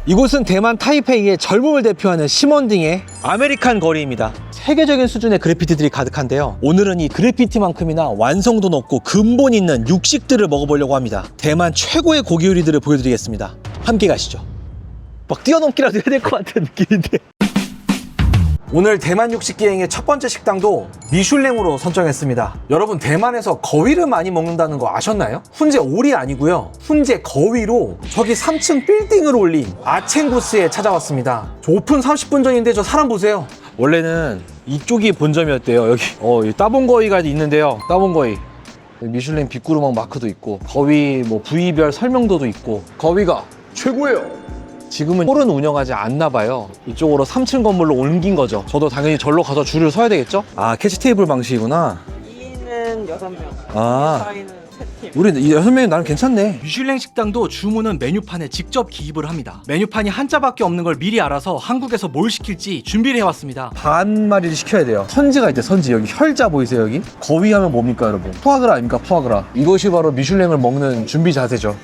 이곳은 대만 타이페이의 젊음을 대표하는 시먼딩의 아메리칸 거리입니다. 세계적인 수준의 그래피티들이 가득한데요. 오늘은 이 그래피티만큼이나 완성도 높고 근본 있는 육식들을 먹어보려고 합니다. 대만 최고의 고기 요리들을 보여드리겠습니다. 함께 가시죠. 막 뛰어넘기라도 해야 될 것 같은 느낌인데. 오늘 대만 육식 여행의 첫 번째 식당도 미슐랭으로 선정했습니다. 여러분, 대만에서 거위를 많이 먹는다는 거 아셨나요? 훈제 오리 아니고요, 훈제 거위로 저기 3층 빌딩을 올린 아첸구스에 찾아왔습니다. 저 오픈 30분 전인데 저 사람 보세요. 원래는 이쪽이 본점이었대요. 여기 따봉거위가 있는데요. 따봉거위 미슐랭 빅구르망 마크도 있고, 거위 뭐 부위별 설명도도 있고, 거위가 최고예요. 지금은 홀은 운영하지 않나 봐요. 이쪽으로 3층 건물로 옮긴 거죠. 저도 당연히 절로 가서 줄을 서야 되겠죠? 아, 캐치 테이블 방식이구나. 2인은 6명, 아, 4인은 3팀. 우리 6명이 나름 괜찮네. 미슐랭 식당도 주문은 메뉴판에 직접 기입을 합니다. 메뉴판이 한자밖에 없는 걸 미리 알아서 한국에서 뭘 시킬지 준비를 해왔습니다. 반 마리를 시켜야 돼요. 선지가 있대, 선지. 여기 혈자 보이세요, 여기? 거위 하면 뭡니까, 여러분? 푸아그라 아닙니까, 푸아그라. 이것이 바로 미슐랭을 먹는 준비 자세죠.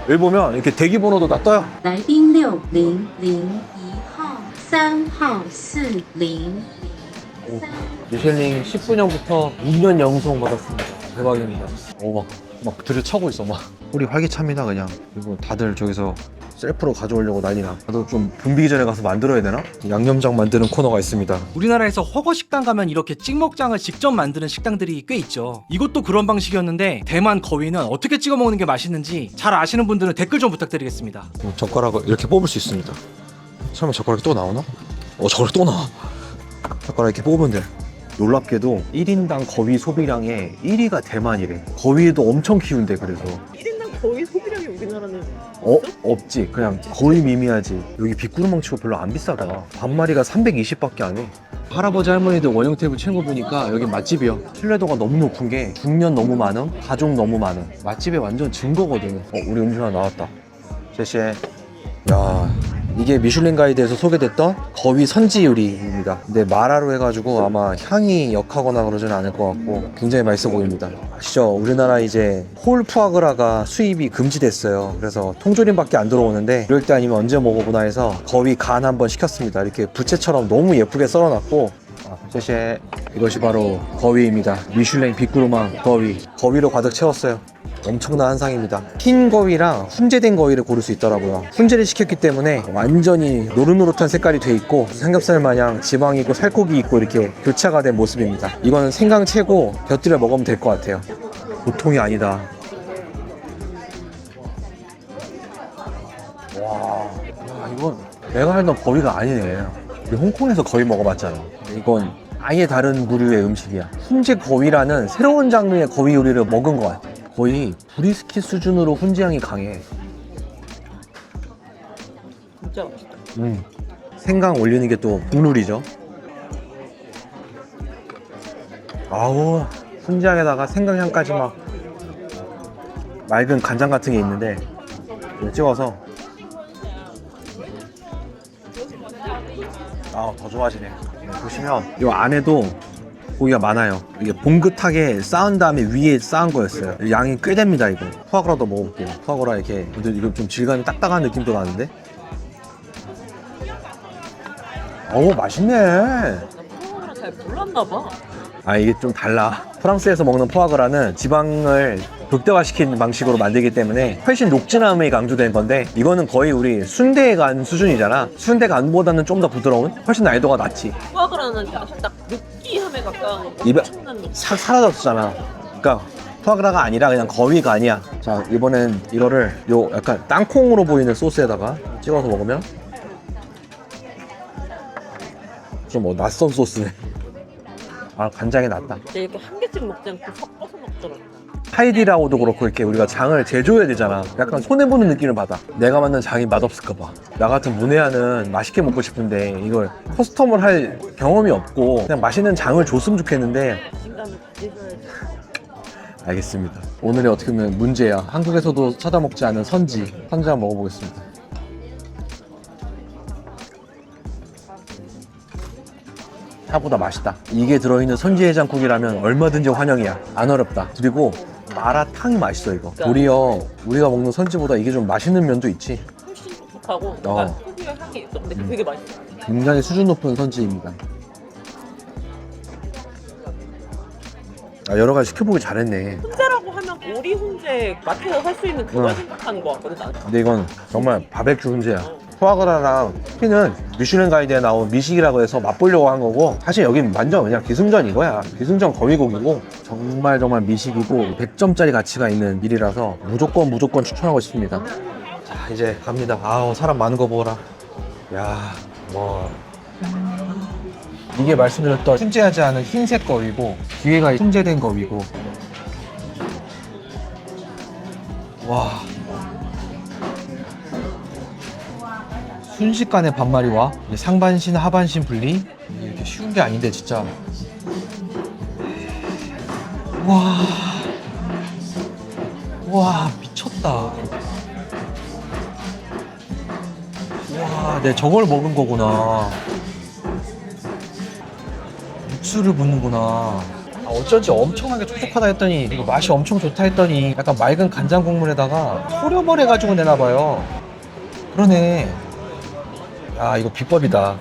여기 보면 이렇게 대기 번호도 다 떠요. 来宾6001号3号40。 미슐랭 19년부터 2년 영성 받았습니다. 대박입니다. 막 들이차고 있어, 막. 우리 활기찹니다, 그냥. 그리고 다들 저기서 셀프로 가져오려고 난리나. 나도 좀 붐비기 전에 가서 만들어야 되나? 양념장 만드는 코너가 있습니다. 우리나라에서 허거 식당 가면 이렇게 찍먹장을 직접 만드는 식당들이 꽤 있죠. 이것도 그런 방식이었는데, 대만 거위는 어떻게 찍어 먹는 게 맛있는지 잘 아시는 분들은 댓글 좀 부탁드리겠습니다. 젓가락을 이렇게 뽑을 수 있습니다. 설마 젓가락이 또 나오나? 젓가락이 또 나와. 젓가락 이렇게 뽑으면 돼. 놀랍게도 1인당 거위 소비량의 1위가 대만이래. 거위도 엄청 키운대. 그래서 1인당 거의 소비량이 우리나라는 없지. 그냥 거의 미미하지. 여기 빅구르망 치고 별로 안 비싸다. 반마리가 320밖에 안 해. 할아버지 할머니들 원형 테이블 치는 거 보니까 여기 맛집이요. 신뢰도가 너무 높은 게 중년 너무 많음, 가족 너무 많음. 맛집의 완전 증거거든. 우리 음식 하나 나왔다. 제시에. 야, 이게 미슐랭 가이드에서 소개됐던 거위 선지 요리입니다. 근데 마라로 해가지고 아마 향이 역하거나 그러지는 않을 것 같고 굉장히 맛있어 보입니다. 아시죠? 우리나라 이제 홀 푸아그라가 수입이 금지됐어요. 그래서 통조림밖에 안 들어오는데 이럴 때 아니면 언제 먹어보나 해서 거위 간 한번 시켰습니다. 이렇게 부채처럼 너무 예쁘게 썰어놨고. 제시에. 이것이 바로 거위입니다. 미슐랭 빅구르망 거위로 가득 채웠어요. 엄청난 한상입니다. 흰 거위랑 훈제된 거위를 고를 수 있더라고요. 훈제를 시켰기 때문에 완전히 노릇노릇한 색깔이 돼 있고, 삼겹살 마냥 지방이 있고 살코기 있고 이렇게 교차가 된 모습입니다. 이거는 생강 채고 곁들여 먹으면 될 것 같아요. 보통이 아니다. 와, 이건 내가 알던 거위가 아니네. 우리 홍콩에서 거위 먹어봤잖아. 이건 아예 다른 부류의 음식이야. 훈제 거위라는 새로운 장르의 거위 요리를 먹은 것 같아. 거의 브리스킷 수준으로 훈제 향이 강해. 진짜 맛있다. 생강 올리는 게 또 국룰이죠. 아우, 훈제 향에다가 생강 향까지 막 맑은 간장 같은 게 있는데 이거 찍어서. 더 좋아지네. 보시면 이 안에도 고기가 많아요. 이게 봉긋하게 쌓은 다음에 위에 쌓은 거였어요. 양이 꽤 됩니다. 이거 푸아그라도 먹어볼게요. 푸아그라 이렇게. 근데 이거 좀 질감이 딱딱한 느낌도 나는데. 맛있네. 푸아그라 잘 몰랐나 봐. 이게 좀 달라. 프랑스에서 먹는 푸아그라는 지방을 극대화시킨 방식으로 만들기 때문에 훨씬 녹진함이 강조된 건데, 이거는 거의 우리 순대간 수준이잖아. 순대간보다는 좀 더 부드러운, 훨씬 난이도가 낮지. 푸아그라는 딱 느끼함에 가까운 입에 엄청난 느낌. 싹 사라졌잖아. 그러니까 푸아그라가 아니라 그냥 거위가 아니야. 자, 이번엔 이거를 요 약간 땅콩으로 보이는 소스에다가 찍어서 먹으면 좀 낯선 소스네. 간장이 낫다. 근데 이렇게 한 개씩 먹지 않고 섞어서 먹더라. 하이디라고도 그렇고 이렇게 우리가 장을 제조해야 되잖아. 약간 손해보는 느낌을 받아. 내가 만든 장이 맛없을까봐. 나 같은 문외한은 맛있게 먹고 싶은데 이걸 커스텀을 할 경험이 없고 그냥 맛있는 장을 줬으면 좋겠는데. 자신감을 가지셔야지. 알겠습니다. 오늘의 어떻게 보면 문제야. 한국에서도 찾아먹지 않은 선지 한번 먹어보겠습니다. 생각보다 맛있다. 이게 들어있는 선지해장국이라면 얼마든지 환영이야. 안 어렵다. 그리고 마라탕이 맛있어. 이거 도리어 우리가 먹는 선지보다 이게 좀 맛있는 면도 있지. 촉촉하고 뭔가 특유의 향이 있어. 근데 되게 맛있어. 굉장히 수준 높은 선지입니다. 여러 가지 시켜보기 잘했네. 훈제라고 하면 오리 훈제 마트에서 살 수 있는 그걸 생각하는 거 같거든 나는. 근데 이건 정말 바베큐 훈제야. 포아그라랑 치킨은 미슐랭 가이드에 나온 미식이라고 해서 맛보려고 한 거고, 사실 여긴 완전 그냥 기승전 이거야. 기승전 거위고기고 정말 미식이고 100점짜리 가치가 있는 일이라서 무조건 추천하고 싶습니다. 자, 이제 갑니다. 아우, 사람 많은 거 보라. 야, 뭐 이게 말씀드렸던 훈제하지 않은 흰색 거위고, 뒤에가 훈제된 거위고. 와, 순식간에 반마리와 상반신 하반신 분리, 이렇게 쉬운 게 아닌데 진짜. 와 미쳤다. 와, 내 저걸 먹은 거구나. 육수를 붓는구나. 어쩐지 엄청나게 촉촉하다 했더니, 이거 맛이 엄청 좋다 했더니 약간 맑은 간장 국물에다가 소려버려 가지고 내나봐요. 그러네. 아, 이거 비법이다.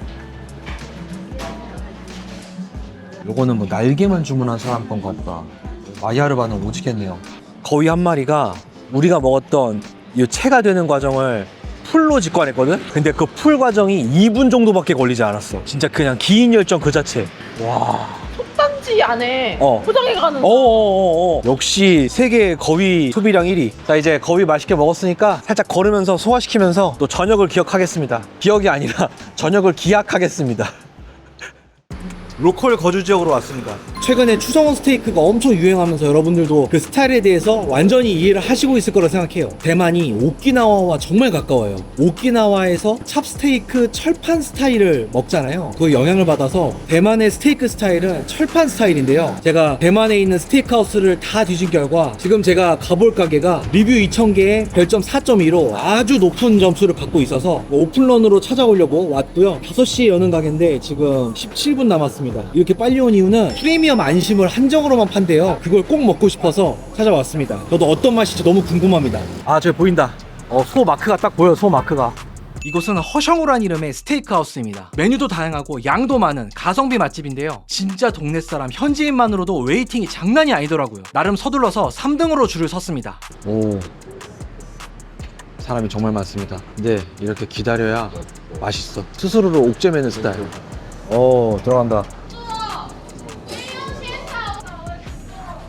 요거는 뭐 날개만 주문한 사람 건 같다. 마이야르바는 오지겠네요. 거위 한 마리가 우리가 먹었던 이 채가 되는 과정을 풀로 직관했거든? 근데 그 풀 과정이 2분 정도밖에 걸리지 않았어. 진짜 그냥 기인 열정 그 자체. 와. 단지 안에 포장해가는. 역시 세계 거위 소비량 1위. 자, 이제 거위 맛있게 먹었으니까 살짝 걸으면서 소화시키면서 또 저녁을 기억하겠습니다. 기억이 아니라 저녁을 기약하겠습니다. 로컬 거주 지역으로 왔습니다. 최근에 추성원 스테이크가 엄청 유행하면서 여러분들도 그 스타일에 대해서 완전히 이해를 하시고 있을 거라 생각해요. 대만이 오키나와와 정말 가까워요. 오키나와에서 찹스테이크 철판 스타일을 먹잖아요. 그 영향을 받아서 대만의 스테이크 스타일은 철판 스타일인데요. 제가 대만에 있는 스테이크하우스를 다 뒤진 결과 지금 제가 가볼 가게가 리뷰 2000개에 별점 4.2로 아주 높은 점수를 받고 있어서 오픈런으로 찾아오려고 왔고요. 5시에 여는 가게인데 지금 17분 남았습니다. 이렇게 빨리 온 이유는 프리미엄 안심을 한정으로만 판대요. 그걸 꼭 먹고 싶어서 찾아왔습니다. 저도 어떤 맛일지 너무 궁금합니다. 아, 저기 보인다. 소 마크가 딱 보여. 소 마크가. 이곳은 허샹우란 이름의 스테이크하우스입니다. 메뉴도 다양하고 양도 많은 가성비 맛집인데요. 진짜 동네 사람 현지인만으로도 웨이팅이 장난이 아니더라고요. 나름 서둘러서 3등으로 줄을 섰습니다. 오, 사람이 정말 많습니다. 근데 이렇게 기다려야 맛있어. 스스로를 옥죄매는 스타일. 들어간다.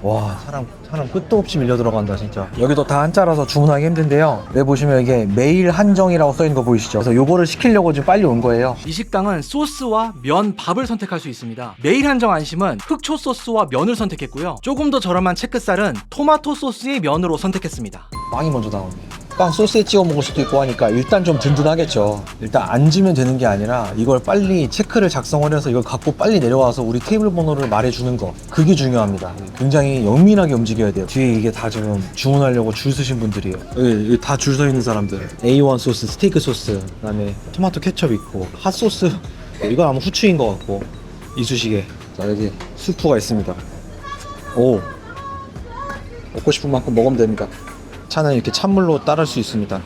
와, 사람 끝도 없이 밀려 들어간다 진짜. 여기도 다 한자라서 주문하기 힘든데요. 여기 보시면 이게 매일 한정이라고 써있는 거 보이시죠? 그래서 요거를 시키려고 지금 빨리 온 거예요. 이 식당은 소스와 면, 밥을 선택할 수 있습니다. 매일 한정 안심은 흑초 소스와 면을 선택했고요. 조금 더 저렴한 체크살은 토마토 소스의 면으로 선택했습니다. 빵이 먼저 나오네. 빵 소스에 찍어 먹을 수도 있고 하니까 일단 좀 든든하겠죠. 일단 앉으면 되는 게 아니라 이걸 빨리 체크를 작성을 해서 이걸 갖고 빨리 내려와서 우리 테이블 번호를 말해주는 거, 그게 중요합니다. 굉장히 영민하게 움직여야 돼요. 뒤에 이게 다 지금 주문하려고 줄 서신 분들이에요. 여기 다 줄 서 있는 사람들. A1 소스, 스테이크 소스, 그다음에 토마토 케첩 있고 핫소스, 이건 아마 후추인 것 같고, 이쑤시개. 자, 여기 수프가 있습니다. 오, 먹고 싶은 만큼 먹으면 됩니다. 차는 이렇게 찬물로 따를 수 있습니다.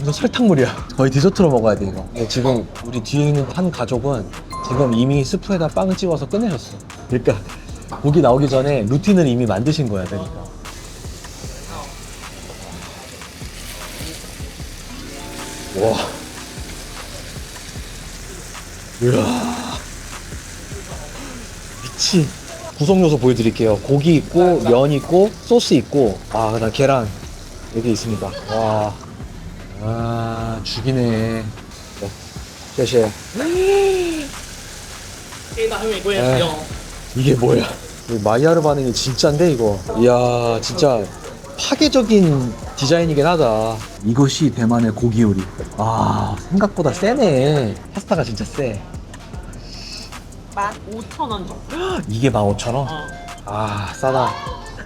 이거 설탕물이야. 거의 디저트로 먹어야 돼 이거. 근데 지금 우리 뒤에 있는 한 가족은 지금 이미 스프에다 빵을 찍어서 끝내셨어. 그러니까 고기 나오기 전에 루틴을 이미 만드신 거야. 그러니까 와, 이야, 미친. 구성 요소 보여드릴게요. 고기 있고, 면 있고, 소스 있고, 그다음 계란 여기 있습니다. 와, 죽이네. 쉐쉐. 이게 뭐야? 마이야르 반응이 진짜인데 이거. 이야, 진짜 파괴적인 디자인이긴 하다. 이것이 대만의 고기 요리. 생각보다 세네. 파스타가 진짜 세. 15,000원 정도. 이게 15,000원? 싸다.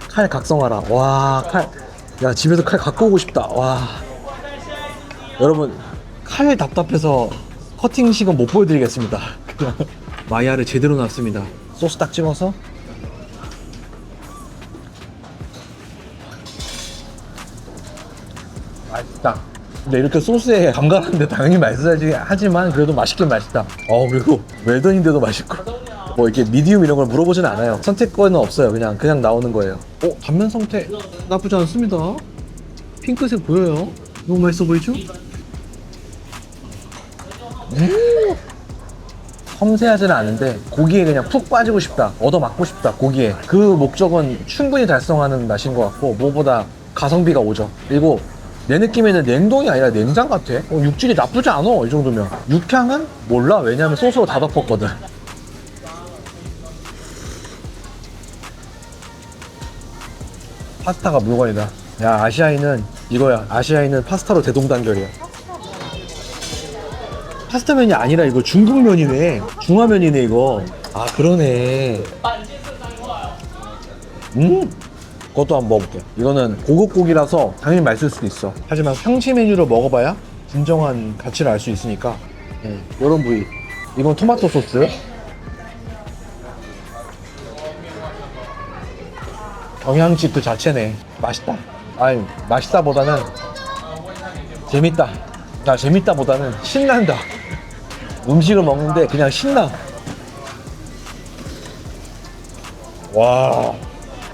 칼 각성하라. 와, 칼. 야, 집에서 칼 갖고 오고 싶다. 와. 여러분, 칼 답답해서 커팅식은 못 보여드리겠습니다. 그냥 마이야르 제대로 놨습니다. 소스 딱 찍어서. 맛있다. 근데 이렇게 소스에 담가놨는데 당연히 맛있어야지 하지만 그래도 맛있긴 맛있다. 그리고 웰던인데도 맛있고 뭐 이렇게 미디움 이런 걸 물어보진 않아요. 선택권은 없어요. 그냥 나오는 거예요. 단면 상태 나쁘지 않습니다. 핑크색 보여요. 너무 맛있어 보이죠? 섬세하지는 않은데 고기에 그냥 푹 빠지고 싶다, 얻어맞고 싶다 고기에. 그 목적은 충분히 달성하는 맛인 것 같고 무엇보다 가성비가 오죠. 그리고 내 느낌에는 냉동이 아니라 냉장 같아. 육질이 나쁘지 않아 이 정도면. 육향은 몰라. 왜냐면 소스로 다 덮었거든. 파스타가 물건이다. 야, 아시아인은 이거야. 아시아인은 파스타로 대동단결이야. 파스타면이 아니라 이거 중국면이네. 중화면이네 이거. 아, 그러네. 그것도 한번 먹어볼게. 이거는 고급 고기라서 당연히 맛있을 수도 있어. 하지만 상시 메뉴로 먹어봐야 진정한 가치를 알 수 있으니까. 이런 부위. 이건 토마토 소스. 경양식 그 자체네. 맛있다. 아니, 맛있다보다는 재밌다. 재밌다보다는 신난다. 음식을 먹는데 그냥 신나. 와,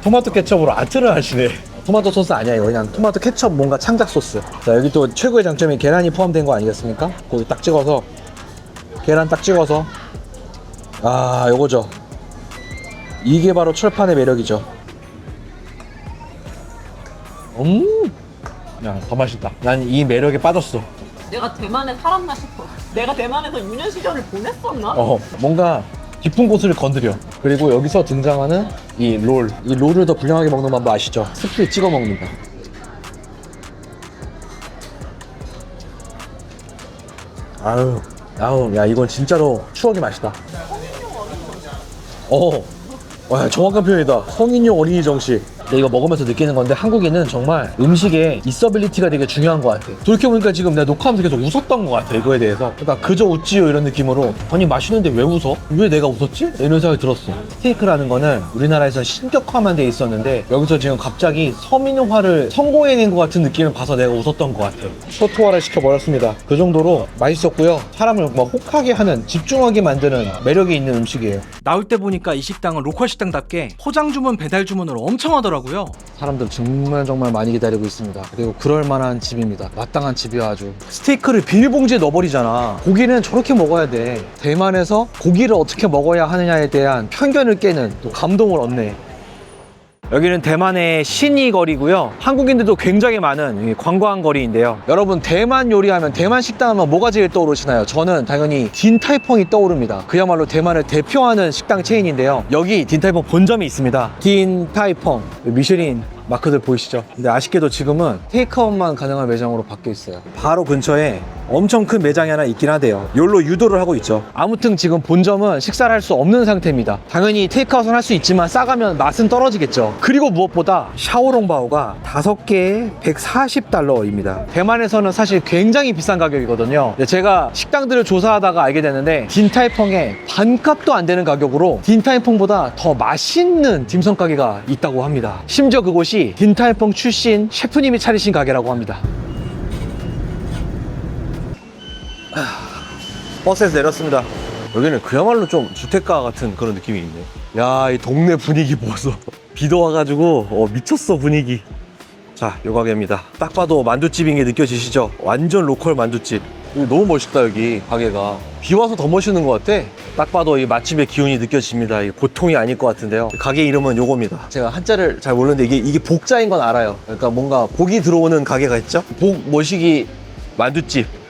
토마토 케첩으로 아트를 하시네. 토마토 소스 아니야 이거. 그냥 토마토 케첩 뭔가 창작 소스. 자, 여기 또 최고의 장점이 계란이 포함된 거 아니겠습니까? 거기 딱 찍어서 계란 딱 찍어서. 아, 요거죠. 이게 바로 철판의 매력이죠. 야, 더 맛있다. 난 이 매력에 빠졌어. 내가 대만에 살았나 싶어. 내가 대만에서 유년 시절을 보냈었나? 뭔가 깊은 곳을 건드려. 그리고 여기서 등장하는 이 롤. 이 롤을 더 불량하게 먹는 방법 아시죠? 스프에 찍어 먹는다. 아우, 야, 이건 진짜로 추억의 맛이다. 야, 정확한 표현이다. 성인용 어린이 정식. 근데 이거 먹으면서 느끼는 건데 한국인은 정말 음식에 있어빌리티가 되게 중요한 것 같아. 돌이켜보니까 지금 내가 녹화하면서 계속 웃었던 것 같아 이거에 대해서. 그러니까 그저 웃지요 이런 느낌으로. 아니 맛있는데 왜 웃어? 왜 내가 웃었지? 이런 생각이 들었어. 스테이크라는 거는 우리나라에서 신격화만 돼 있었는데 여기서 지금 갑자기 서민화를 성공해낸 것 같은 느낌을 봐서 내가 웃었던 것 같아. 초토화를 시켜버렸습니다. 그 정도로 맛있었고요. 사람을 막 혹하게 하는, 집중하게 만드는 매력이 있는 음식이에요. 나올 때 보니까 이 식당은 로컬 식당답게 포장 주문, 배달 주문을 엄청 하더라고요. 사람들 정말 많이 기다리고 있습니다. 그리고 그럴만한 집입니다. 마땅한 집이야 아주. 스테이크를 비닐봉지에 넣어버리잖아. 고기는 저렇게 먹어야 돼. 대만에서 고기를 어떻게 먹어야 하느냐에 대한 편견을 깨는 또 감동을 얻네. 여기는 대만의 신이 거리고요. 한국인들도 굉장히 많은 관광 거리인데요. 여러분, 대만 요리하면, 대만 식당 하면 뭐가 제일 떠오르시나요? 저는 당연히 딘타이펑이 떠오릅니다. 그야말로 대만을 대표하는 식당 체인인데요. 여기 딘타이펑 본점이 있습니다. 딘타이펑 미쉐린 마크들 보이시죠? 근데 아쉽게도 지금은 테이크아웃만 가능한 매장으로 바뀌어 있어요. 바로 근처에 엄청 큰 매장이 하나 있긴 하대요. 여기로 유도를 하고 있죠. 아무튼 지금 본점은 식사를 할 수 없는 상태입니다. 당연히 테이크아웃은 할 수 있지만 싸가면 맛은 떨어지겠죠. 그리고 무엇보다 샤오롱바오가 5개에 $140입니다. 대만에서는 사실 굉장히 비싼 가격이거든요. 제가 식당들을 조사하다가 알게 됐는데 딘타이펑에 반값도 안 되는 가격으로 딘타이펑보다 더 맛있는 딤섬 가게가 있다고 합니다. 심지어 그곳이 딘타이펑 출신 셰프님이 차리신 가게라고 합니다. 버스에서 내렸습니다. 여기는 그야말로 좀 주택가 같은 그런 느낌이 있네. 야, 이 동네 분위기 보소. 비도 와가지고 미쳤어 분위기. 자, 요 가게입니다. 딱 봐도 만두집인 게 느껴지시죠? 완전 로컬 만두집. 여기 너무 멋있다. 여기 가게가 비 와서 더 멋있는 것 같아. 딱 봐도 이 맛집의 기운이 느껴집니다. 이게 보통이 아닐 것 같은데요. 가게 이름은 요겁니다. 제가 한자를 잘 모르는데 이게 복자인 건 알아요. 그러니까 뭔가 복이 들어오는 가게가 있죠. 복 모시기 만두집.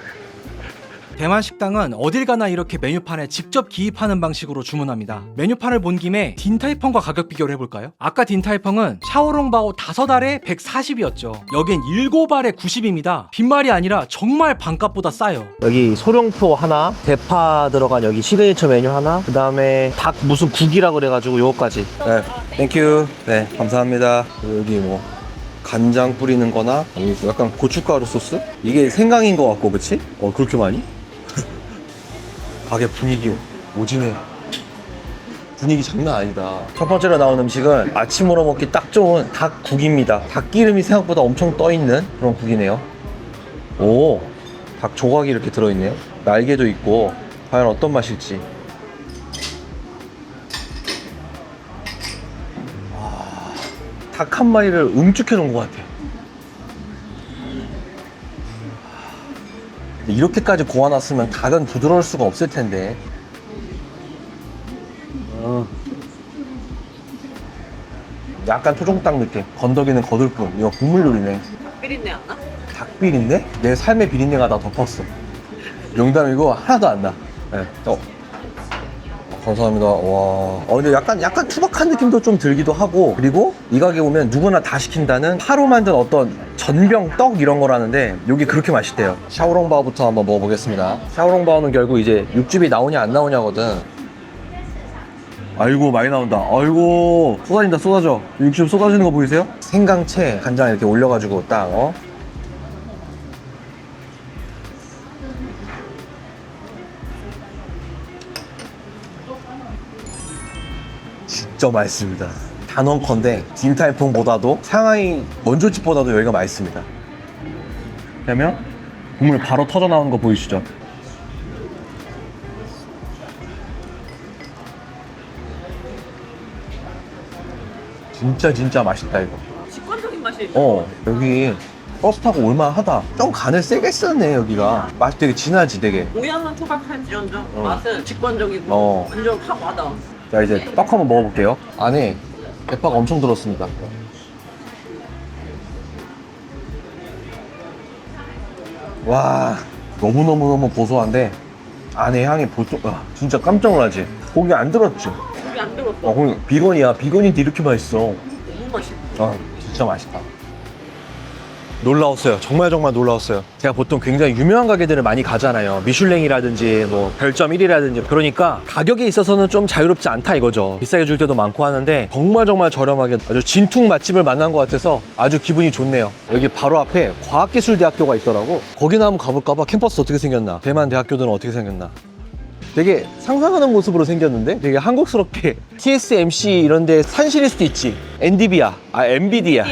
대만 식당은 어딜 가나 이렇게 메뉴판에 직접 기입하는 방식으로 주문합니다. 메뉴판을 본 김에 딘타이펑과 가격 비교를 해볼까요? 아까 딘타이펑은 샤오롱바오 5알에 140이었죠. 여긴 7알에 90입니다. 빈말이 아니라 정말 반값보다 싸요. 여기 소룡포 하나, 대파 들어간 여기 시그니처 메뉴 하나, 그 다음에 닭 무슨 국이라 그래가지고 요거까지. 네, 땡큐. 네, 감사합니다. 여기 뭐 간장 뿌리는 거나 약간 고춧가루 소스? 이게 생강인 것 같고, 그치? 그렇게 많이? 가게 분위기 오지네. 분위기 장난 아니다. 첫 번째로 나온 음식은 아침으로 먹기 딱 좋은 닭국입니다. 닭기름이 생각보다 엄청 떠있는 그런 국이네요. 오, 닭 조각이 이렇게 들어있네요. 날개도 있고 과연 어떤 맛일지. 닭 한 마리를 응축해 놓은 것 같아. 이렇게까지 고아놨으면 닭은 부드러울 수가 없을 텐데. 약간 토종닭 느낌. 건더기는 거들 뿐. 이거 국물 요리네. 비린내 안 나? 닭 비린내? 내 삶의 비린내가 다 덮었어. 농담이고 하나도 안 나. 네. 감사합니다. 와. 근데 약간 투박한 느낌도 좀 들기도 하고, 그리고 이 가게 오면 누구나 다 시킨다는 하루 만든 어떤 전병 떡 이런 거라는데 여기 그렇게 맛있대요. 샤오롱바오부터 한번 먹어보겠습니다. 샤오롱바오는 결국 이제 육즙이 나오냐 안 나오냐거든. 아이고 많이 나온다. 아이고 쏟아진다 쏟아져. 육즙 쏟아지는 거 보이세요? 생강채 간장 이렇게 올려가지고 딱 진짜 맛있습니다. 단원컨대 딘타이퐁보다도 상하이 원조집보다도 여기가 맛있습니다. 그러면 국물 바로 터져 나오는 거 보이시죠? 진짜 맛있다 이거. 직관적인 맛이. 여기 버스 타고 올만하다. 좀 간을 세게 쓰네 여기가. 맛이 되게 진하지 되게. 모양은 투박할지언정 맛은 직관적이고 완전 확 와닿아. 자 이제 떡 한번 먹어볼게요. 안에 대파가 엄청 들었습니다. 와 너무너무 고소한데 안에 향이 진짜 깜짝 놀라지. 고기 안 들었지? 고기 안 들었어. 고기 비건이야. 비건인데 이렇게 맛있어. 너무 맛있어. 진짜 맛있다. 놀라웠어요. 정말 놀라웠어요. 제가 보통 굉장히 유명한 가게들을 많이 가잖아요. 미슐랭이라든지 뭐 별점 1이라든지. 그러니까 가격에 있어서는 좀 자유롭지 않다 이거죠. 비싸게 줄 때도 많고 하는데 정말 저렴하게 아주 진퉁 맛집을 만난 것 같아서 아주 기분이 좋네요. 여기 바로 앞에 과학기술대학교가 있더라고. 거기나 한번 가볼까봐. 캠퍼스 어떻게 생겼나, 대만 대학교들은 어떻게 생겼나. 되게 상상하는 모습으로 생겼는데 되게 한국스럽게. TSMC 이런 데 산실일 수도 있지. 엔디비아, 엔비디아.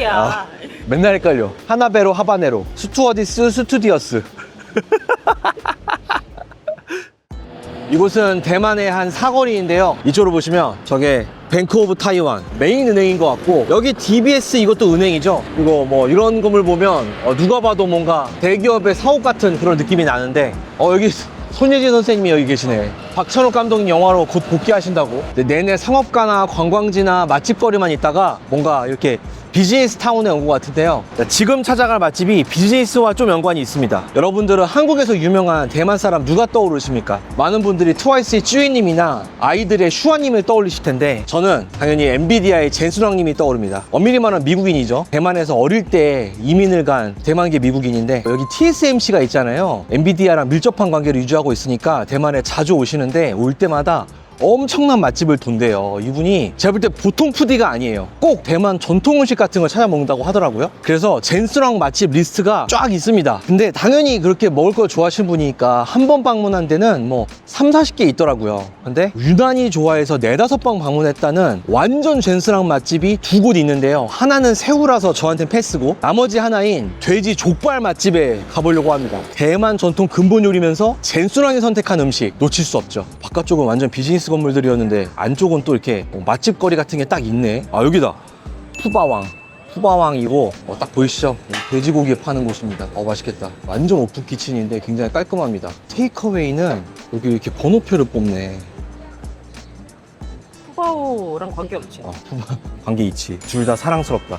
맨날 헷갈려. 하나베로, 하바네로, 스튜어디스, 스튜디어스. 이곳은 대만의 한 사거리인데요. 이쪽으로 보시면 저게 뱅크 오브 타이완 메인 은행인 것 같고, 여기 DBS 이것도 은행이죠. 이거 뭐 이런 건물 보면 누가 봐도 뭔가 대기업의 사옥 같은 그런 느낌이 나는데 여기 손예진 선생님이 여기 계시네. 박찬욱 감독님 영화로 곧 복귀하신다고. 내내 상업가나 관광지나 맛집거리만 있다가 뭔가 이렇게 비즈니스 타운에 온 것 같은데요. 지금 찾아갈 맛집이 비즈니스와 좀 연관이 있습니다. 여러분들은 한국에서 유명한 대만 사람 누가 떠오르십니까? 많은 분들이 트와이스의 쭈이님이나 아이들의 슈아님을 떠올리실 텐데 저는 당연히 엔비디아의 젠순왕님이 떠오릅니다. 엄밀히 말하면 미국인이죠. 대만에서 어릴 때 이민을 간 대만계 미국인인데 여기 TSMC가 있잖아요. 엔비디아랑 밀접한 관계를 유지하고 있으니까 대만에 자주 오시는데 올 때마다 엄청난 맛집을 돈대요. 이분이 제가 볼 때 보통 푸디가 아니에요. 꼭 대만 전통 음식 같은 걸 찾아 먹는다고 하더라고요. 그래서 젠스랑 맛집 리스트가 쫙 있습니다. 근데 당연히 그렇게 먹을 걸 좋아하시는 분이니까 한 번 방문한 데는 뭐 3, 40개 있더라고요. 근데 유난히 좋아해서 4, 5번 방문했다는 완전 젠스랑 맛집이 2곳 있는데요. 하나는 새우라서 저한테는 패스고, 나머지 하나인 돼지 족발 맛집에 가보려고 합니다. 대만 전통 근본 요리면서 젠스랑이 선택한 음식 놓칠 수 없죠. 바깥쪽은 완전 비즈니스 건물들이었는데 안쪽은 또 이렇게 맛집 거리 같은 게 딱 있네. 여기다. 푸바왕이고 딱 보이시죠? 돼지고기 파는 곳입니다. 맛있겠다. 완전 오픈 키친인데 굉장히 깔끔합니다. 테이크어웨이는 여기 이렇게 번호표를 뽑네. 푸바오랑 관계없지. 관계 있지. 둘 다 사랑스럽다.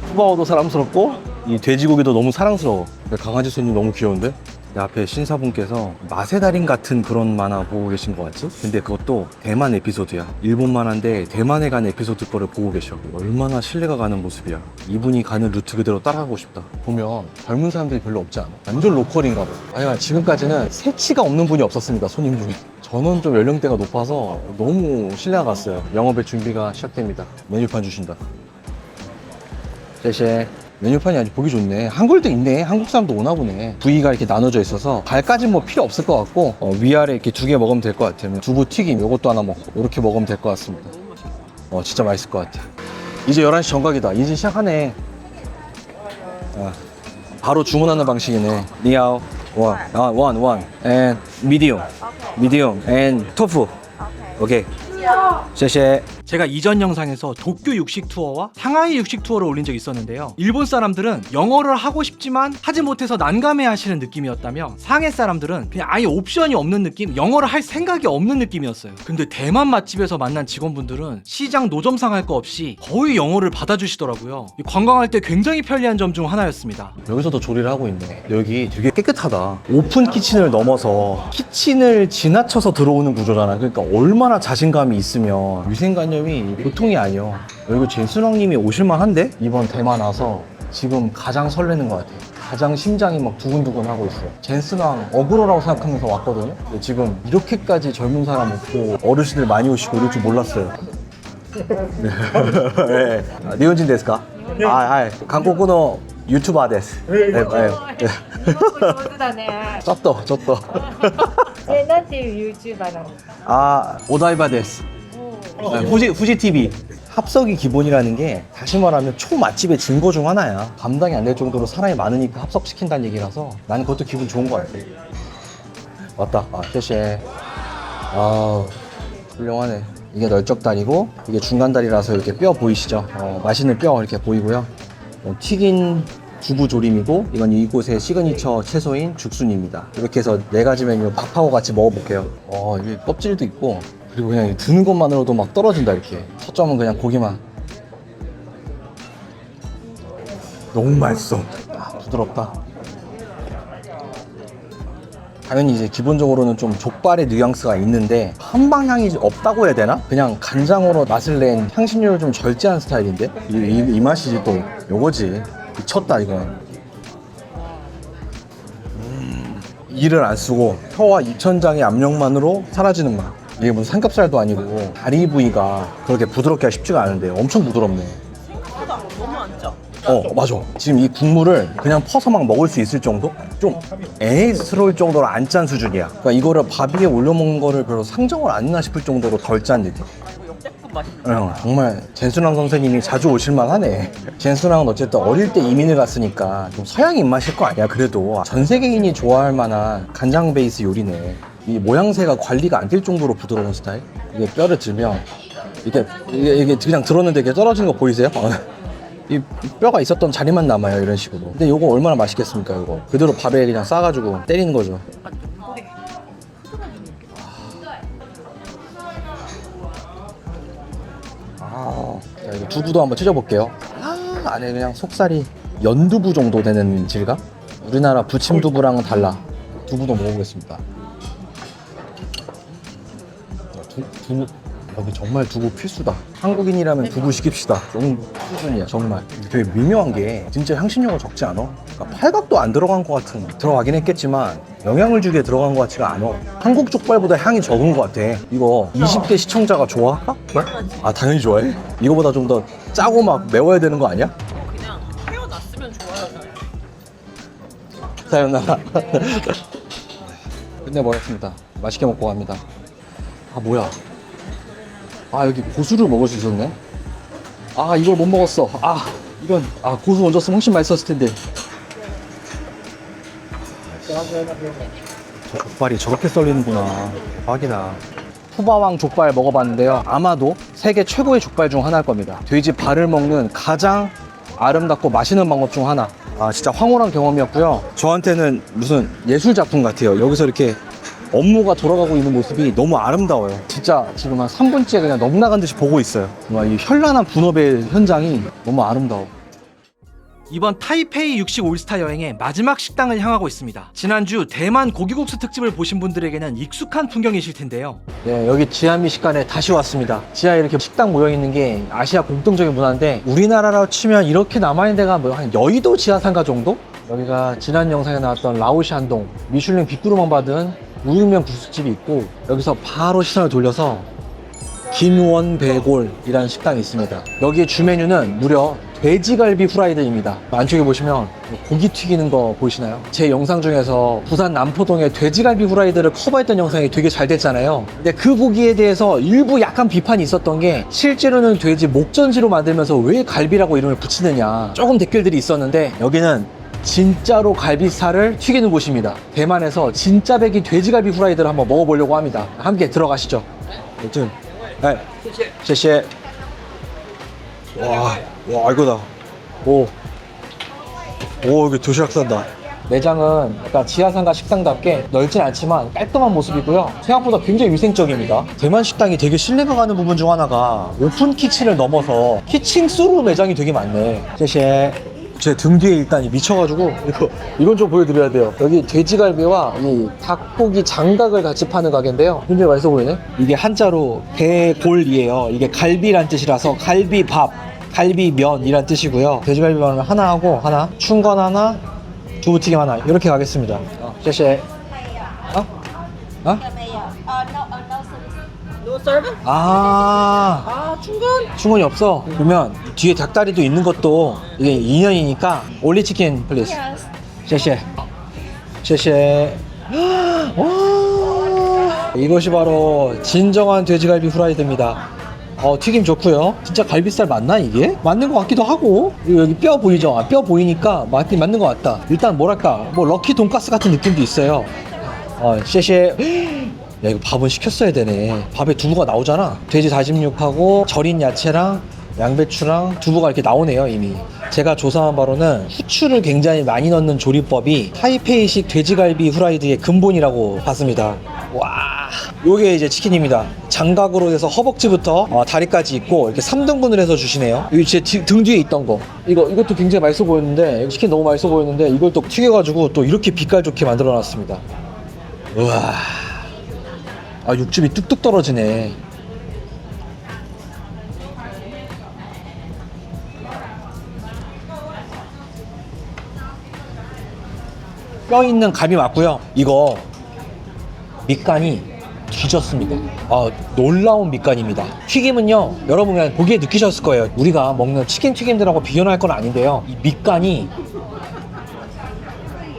푸바오도 사랑스럽고 이 돼지고기도 너무 사랑스러워. 강아지 손님 너무 귀여운데? 내 앞에 신사분께서 맛의 달인 같은 그런 만화 보고 계신 것 같지? 근데 그것도 대만 에피소드야. 일본 만화인데 대만에 간 에피소드 거를 보고 계셔. 얼마나 신뢰가 가는 모습이야. 이분이 가는 루트 그대로 따라가고 싶다. 보면 젊은 사람들이 별로 없지 않아. 완전 로컬인가 봐. 아니, 지금까지는 새치가 없는 분이 없었습니다. 손님 중에. 저는 좀 연령대가 높아서 너무 신뢰가 갔어요. 영업의 준비가 시작됩니다. 메뉴판 주신다. 쎄쎄. 메뉴판이 아주 보기 좋네. 한글도 있네. 한국 사람도 오나 보네. 부위가 이렇게 나눠져 있어서 갈까지는 뭐 필요 없을 것 같고 위아래 이렇게 2개 먹으면 될 것 같아요. 두부 튀김 요것도 하나 먹고 이렇게 먹으면 될 것 같습니다. 진짜 맛있을 것 같아. 이제 11시 정각이다. 이제 시작하네. 바로 주문하는 방식이네. 니아오. 원. And medium. medium and tofu. 오케이. 谢谢. 제가 이전 영상에서 도쿄 육식 투어와 상하이 육식 투어를 올린 적이 있었는데요. 일본 사람들은 영어를 하고 싶지만 하지 못해서 난감해 하시는 느낌이었다면 상해 사람들은 그냥 아예 옵션이 없는 느낌, 영어를 할 생각이 없는 느낌이었어요. 근데 대만 맛집에서 만난 직원분들은 시장 노점상 할 거 없이 거의 영어를 받아주시더라고요. 관광할 때 굉장히 편리한 점 중 하나였습니다. 여기서도 조리를 하고 있네. 여기 되게 깨끗하다. 오픈 키친을 넘어서 키친을 지나쳐서 들어오는 구조잖아. 그러니까 얼마나 자신감이 있으면 위생관념이 보통이 아니요. 그리고 제순왕님이 오실만한데? 이번 대만 와서 지금 가장 설레는 것 같아요. 가장 심장이 막 두근두근 하고 있어요. 젠스랑 어그로라고 생각하면서 왔거든요. 근데 지금 이렇게까지 젊은 사람 없고 어르신들 많이 오시고 이럴 줄 몰랐어요. 네. 니혼진 데스까? 한국어 유튜버 데스. 네. 上手だね。 쪘더. なんていう YouTuber なの？ 오다이바 데스. 후지 TV. 합석이 기본이라는 게 다시 말하면 초맛집의 증거 중 하나야. 감당이 안 될 정도로 사람이 많으니까 합석시킨다는 얘기라서 나는 그것도 기분 좋은 거 같아. 왔다. 쉐쉐. 훌륭하네. 이게 널쩍다리고 이게 중간다리라서 이렇게 뼈 보이시죠? 맛있는 뼈 이렇게 보이고요. 튀긴 두부조림이고 이건 이곳의 시그니처 채소인 죽순입니다. 이렇게 해서 4가지 메뉴 밥하고 같이 먹어볼게요. 이게 껍질도 있고 그리고 그냥 드는 것만으로도 막 떨어진다 이렇게. 첫 점은 그냥 고기만. 너무 맛있어. 부드럽다. 당연히 이제 기본적으로는 좀 족발의 뉘앙스가 있는데 한방향이 없다고 해야 되나? 그냥 간장으로 맛을 낸 향신료를 좀 절제한 스타일인데 이 맛이지 또 요거지. 미쳤다 이건. 이를 안 쓰고 혀와 입천장의 압력만으로 사라지는 맛. 이게 무슨 삼겹살도 아니고 다리 부위가 그렇게 부드럽게 하기 쉽지가 않은데 엄청 부드럽네. 생각보다 너무 안 짜. 맞아. 지금 이 국물을 그냥 퍼서 막 먹을 수 있을 정도? 좀 애스러울 정도로 안 짠 수준이야. 그러니까 이거를 밥 위에 올려 먹는 거를 별로 상정을 안 했나 싶을 정도로 덜 짠 느낌. 역대급 맛있네. 정말 젠순왕 선생님이 자주 오실만 하네. 젠순왕은 어쨌든 어릴 때 이민을 갔으니까 좀 서양 입맛일 거 아니야. 그래도 전 세계인이 좋아할 만한 간장 베이스 요리네. 이 모양새가 관리가 안 될 정도로 부드러운 스타일. 이게 뼈를 들면 이게 그냥 들었는데 이게 떨어진 거 보이세요? 이 뼈가 있었던 자리만 남아요. 이런 식으로. 근데 이거 얼마나 맛있겠습니까? 이거 그대로 밥에 그냥 싸가지고 때리는 거죠. 자, 이거 두부도 한번 찢어볼게요. 안에 그냥 속살이 연두부 정도 되는 질감? 우리나라 부침두부랑은 달라. 두부도 먹어보겠습니다. 두부 여기 정말 두부 필수다. 한국인이라면 두부 시킵시다. 좀 수준이야 정말. 되게 미묘한 게 진짜 향신료가 적지 않아. 그러니까 팔각도 안 들어간 것 같은. 들어가긴 했겠지만 영향을 주게 들어간 것 같지가 않아. 한국 족발보다 향이 적은 것 같아. 이거 20대 시청자가 좋아할까? 당연히 좋아해. 이거보다 좀 더 짜고 막 매워야 되는 거 아니야? 그냥 태어났으면 좋아요. 사연아. 끝내버렸습니다. 맛있게 먹고 갑니다. 뭐야. 여기 고수를 먹을 수 있었네. 이걸 못 먹었어. 이건 고수 얹었으면 훨씬 맛있었을 텐데. 저 족발이 저렇게 썰리는구나. 대박이다. 푸바왕 족발 먹어봤는데요. 아마도 세계 최고의 족발 중 하나일 겁니다. 돼지 발을 먹는 가장 아름답고 맛있는 방법 중 하나. 진짜 황홀한 경험이었고요. 저한테는 무슨 예술 작품 같아요. 여기서 이렇게 업무가 돌아가고 있는 모습이 너무 아름다워요. 진짜 지금 한 3분째 그냥 넋나간 듯이 보고 있어요. 정말 이 현란한 분업의 현장이 너무 아름다워. 이번 타이페이 육식 올스타 여행의 마지막 식당을 향하고 있습니다. 지난주 대만 고기국수 특집을 보신 분들에게는 익숙한 풍경이실 텐데요. 네, 여기 지하 미식관에 다시 왔습니다. 지하에 이렇게 식당 모여있는 게 아시아 공통적인 문화인데 우리나라로 치면 이렇게 남아있는 데가 한 여의도 지하상가 정도? 여기가 지난 영상에 나왔던 라오샨동 미슐랭 빅그루망 받은 우육면 국수집이 있고 여기서 바로 시선을 돌려서 김원배골이라는 식당이 있습니다. 여기의 주 메뉴는 무려 돼지갈비 후라이드입니다. 안쪽에 보시면 고기 튀기는 거 보이시나요? 제 영상 중에서 부산 남포동의 돼지갈비 후라이드를 커버했던 영상이 되게 잘 됐잖아요. 근데 그 고기에 대해서 일부 약간 비판이 있었던 게 실제로는 돼지 목전지로 만들면서 왜 갈비라고 이름을 붙이느냐 조금 댓글들이 있었는데 여기는 진짜로 갈비살을 튀기는 곳입니다. 대만에서 진짜 배기 돼지갈비 후라이드를 한번 먹어보려고 합니다. 함께 들어가시죠. 좀. 네. 谢谢. 와, 이거다. 오, 여기 도시락 싼다. 매장은 약간 지하상가 식당답게 넓진 않지만 깔끔한 모습이고요. 생각보다 굉장히 위생적입니다. 대만 식당이 되게 신뢰가 가는 부분 중 하나가 오픈 키친을 넘어서 키친 수루 매장이 되게 많네. 谢谢. 제 등 뒤에 일단 미쳐가지고 이건 좀 보여드려야 돼요. 여기 돼지갈비와 이 닭고기 장각을 같이 파는 가게인데요. 굉장히 맛있어 보이네. 이게 한자로 대골이에요. 이게 갈비란 뜻이라서 갈비밥, 갈비면이란 뜻이고요. 돼지갈비면을 하나 하고 하나, 춘건 하나, 두부튀김 하나 이렇게 가겠습니다. 谢谢. 어? No service? 아, 충분? 충분히 없어. 그러면 뒤에 닭다리도 있는 것도 이게 2년이니까 올리 치킨 플리즈. 谢谢. 谢谢. 와, 이것이 바로 진정한 돼지갈비 후라이드입니다. 튀김 좋고요. 진짜 갈비살 맞나 이게? 맞는 것 같기도 하고. 여기 뼈 보이죠? 뼈 보이니까 맞는 것 같다. 일단 뭐랄까 뭐 럭키 돈가스 같은 느낌도 있어요. 谢谢. 야, 이거 밥은 시켰어야 되네. 밥에 두부가 나오잖아. 돼지 다짐육하고 절인 야채랑 양배추랑 두부가 이렇게 나오네요, 이미. 제가 조사한 바로는 후추를 굉장히 많이 넣는 조리법이 타이페이식 돼지갈비 후라이드의 근본이라고 봤습니다. 와, 요게 이제 치킨입니다. 장각으로 해서 허벅지부터 다리까지 있고 이렇게 3등분을 해서 주시네요. 여기 제 등 뒤에 있던 거. 이것도 굉장히 맛있어 보였는데, 치킨 너무 맛있어 보였는데 이걸 또 튀겨가지고 또 이렇게 빛깔 좋게 만들어 놨습니다. 우와. 육즙이 뚝뚝 떨어지네. 뼈 있는 갈비 맞고요. 이거 밑간이 뒤졌습니다. 놀라운 밑간입니다. 튀김은요, 여러분 그냥 보기에 느끼셨을 거예요. 우리가 먹는 치킨 튀김들하고 비교할 건 아닌데요. 이 밑간이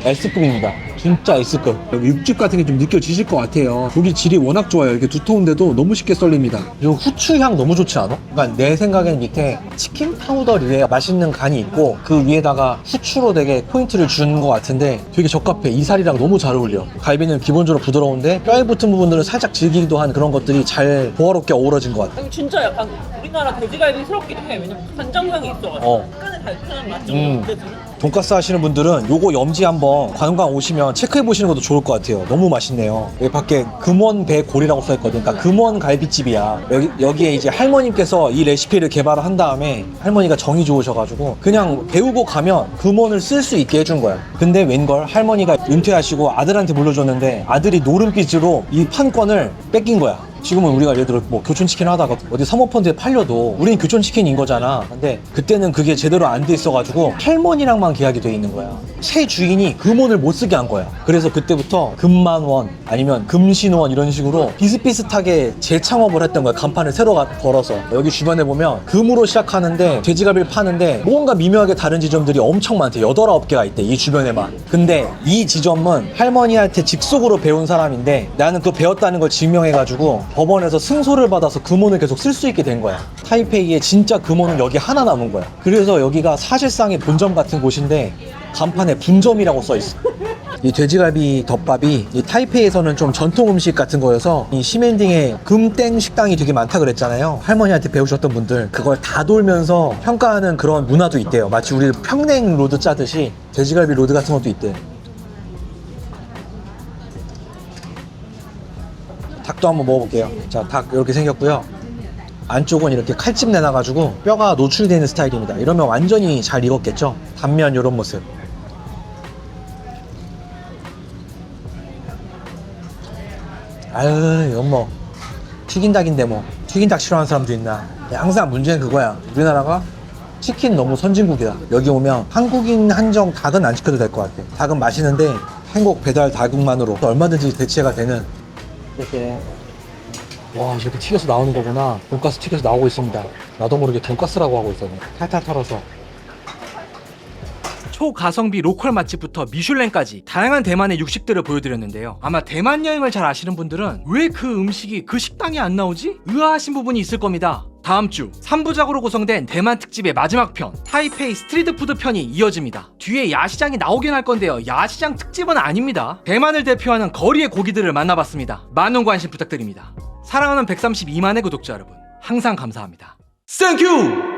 S급입니다. 진짜 S급. 여기 육즙 같은 게 좀 느껴지실 것 같아요. 고기 질이 워낙 좋아요. 이렇게 두터운데도 너무 쉽게 썰립니다. 그리고 후추 향 너무 좋지 않아? 그러니까 내 생각엔 밑에 치킨 파우더리에 맛있는 간이 있고 그 위에다가 후추로 되게 포인트를 주는 것 같은데 되게 적합해. 이 살이랑 너무 잘 어울려. 갈비는 기본적으로 부드러운데 뼈에 붙은 부분들은 살짝 질기기도 한 그런 것들이 잘 조화롭게 어우러진 것 같아. 아니, 진짜 약간 우리나라 돼지갈비스럽기도 해. 왜냐면 간장향이 있어가지고 약간의 달큰한 맛 좀 느껴지는. 돈가스 하시는 분들은 요거 염지 한번 관광 오시면 체크해 보시는 것도 좋을 것 같아요. 너무 맛있네요. 여기 밖에 금원배골이라고 써있거든. 그러니까 금원 갈비집이야. 여기에 이제 할머님께서 이 레시피를 개발을 한 다음에 할머니가 정이 좋으셔가지고 그냥 배우고 가면 금원을 쓸 수 있게 해준 거야. 근데 웬걸 할머니가 은퇴하시고 아들한테 물려줬는데 아들이 노름빚으로 이 판권을 뺏긴 거야. 지금은 우리가 예를 들어 뭐 교촌치킨 하다가 어디 사모펀드에 팔려도 우린 교촌치킨인 거잖아. 근데 그때는 그게 제대로 안 돼 있어가지고 할머니랑만 계약이 돼 있는 거야. 새 주인이 금원을 못 쓰게 한 거야. 그래서 그때부터 금만원 아니면 금신원 이런 식으로 비슷비슷하게 재창업을 했던 거야. 간판을 새로 걸어서. 여기 주변에 보면 금으로 시작하는데 돼지갈비를 파는데 뭔가 미묘하게 다른 지점들이 엄청 많대. 8, 9개가 있대, 이 주변에만. 근데 이 지점은 할머니한테 직속으로 배운 사람인데 나는 그거 배웠다는 걸 증명해가지고 법원에서 승소를 받아서 금원을 계속 쓸 수 있게 된 거야. 타이페이에 진짜 금원은 여기 하나 남은 거야. 그래서 여기가 사실상의 본점 같은 곳인데 간판에 분점이라고 써있어. 이 돼지갈비 덮밥이 이 타이페이에서는 좀 전통 음식 같은 거여서 이 시멘딩에 금땡 식당이 되게 많다 그랬잖아요. 할머니한테 배우셨던 분들 그걸 다 돌면서 평가하는 그런 문화도 있대요. 마치 우리 평냉 로드 짜듯이 돼지갈비 로드 같은 것도 있대. 닭도 한번 먹어볼게요. 자, 닭 이렇게 생겼고요. 안쪽은 이렇게 칼집 내놔가지고 뼈가 노출되어 있는 스타일입니다. 이러면 완전히 잘 익었겠죠? 단면 이런 모습. 아유, 이건 뭐 튀긴 닭인데 뭐 튀긴 닭 싫어하는 사람도 있나. 항상 문제는 그거야. 우리나라가 치킨 너무 선진국이다. 여기 오면 한국인 한정 닭은 안 시켜도 될 것 같아. 닭은 맛있는데 행복 배달 닭국만으로 얼마든지 대체가 되는. 이렇게 와, 이렇게 튀겨서 나오는 거구나. 돈가스 튀겨서 나오고 있습니다. 나도 모르게 돈가스라고 하고 있었네. 탈탈 털어서. 초가성비 로컬 맛집부터 미슐랭까지 다양한 대만의 육식들을 보여드렸는데요. 아마 대만 여행을 잘 아시는 분들은 왜 그 음식이 그 식당에 안 나오지? 의아하신 부분이 있을 겁니다. 다음 주 3부작으로 구성된 대만 특집의 마지막 편 타이페이 스트리트 푸드 편이 이어집니다. 뒤에 야시장이 나오긴 할 건데요, 야시장 특집은 아닙니다. 대만을 대표하는 거리의 고기들을 만나봤습니다. 많은 관심 부탁드립니다. 사랑하는 132만의 구독자 여러분, 항상 감사합니다. 땡큐!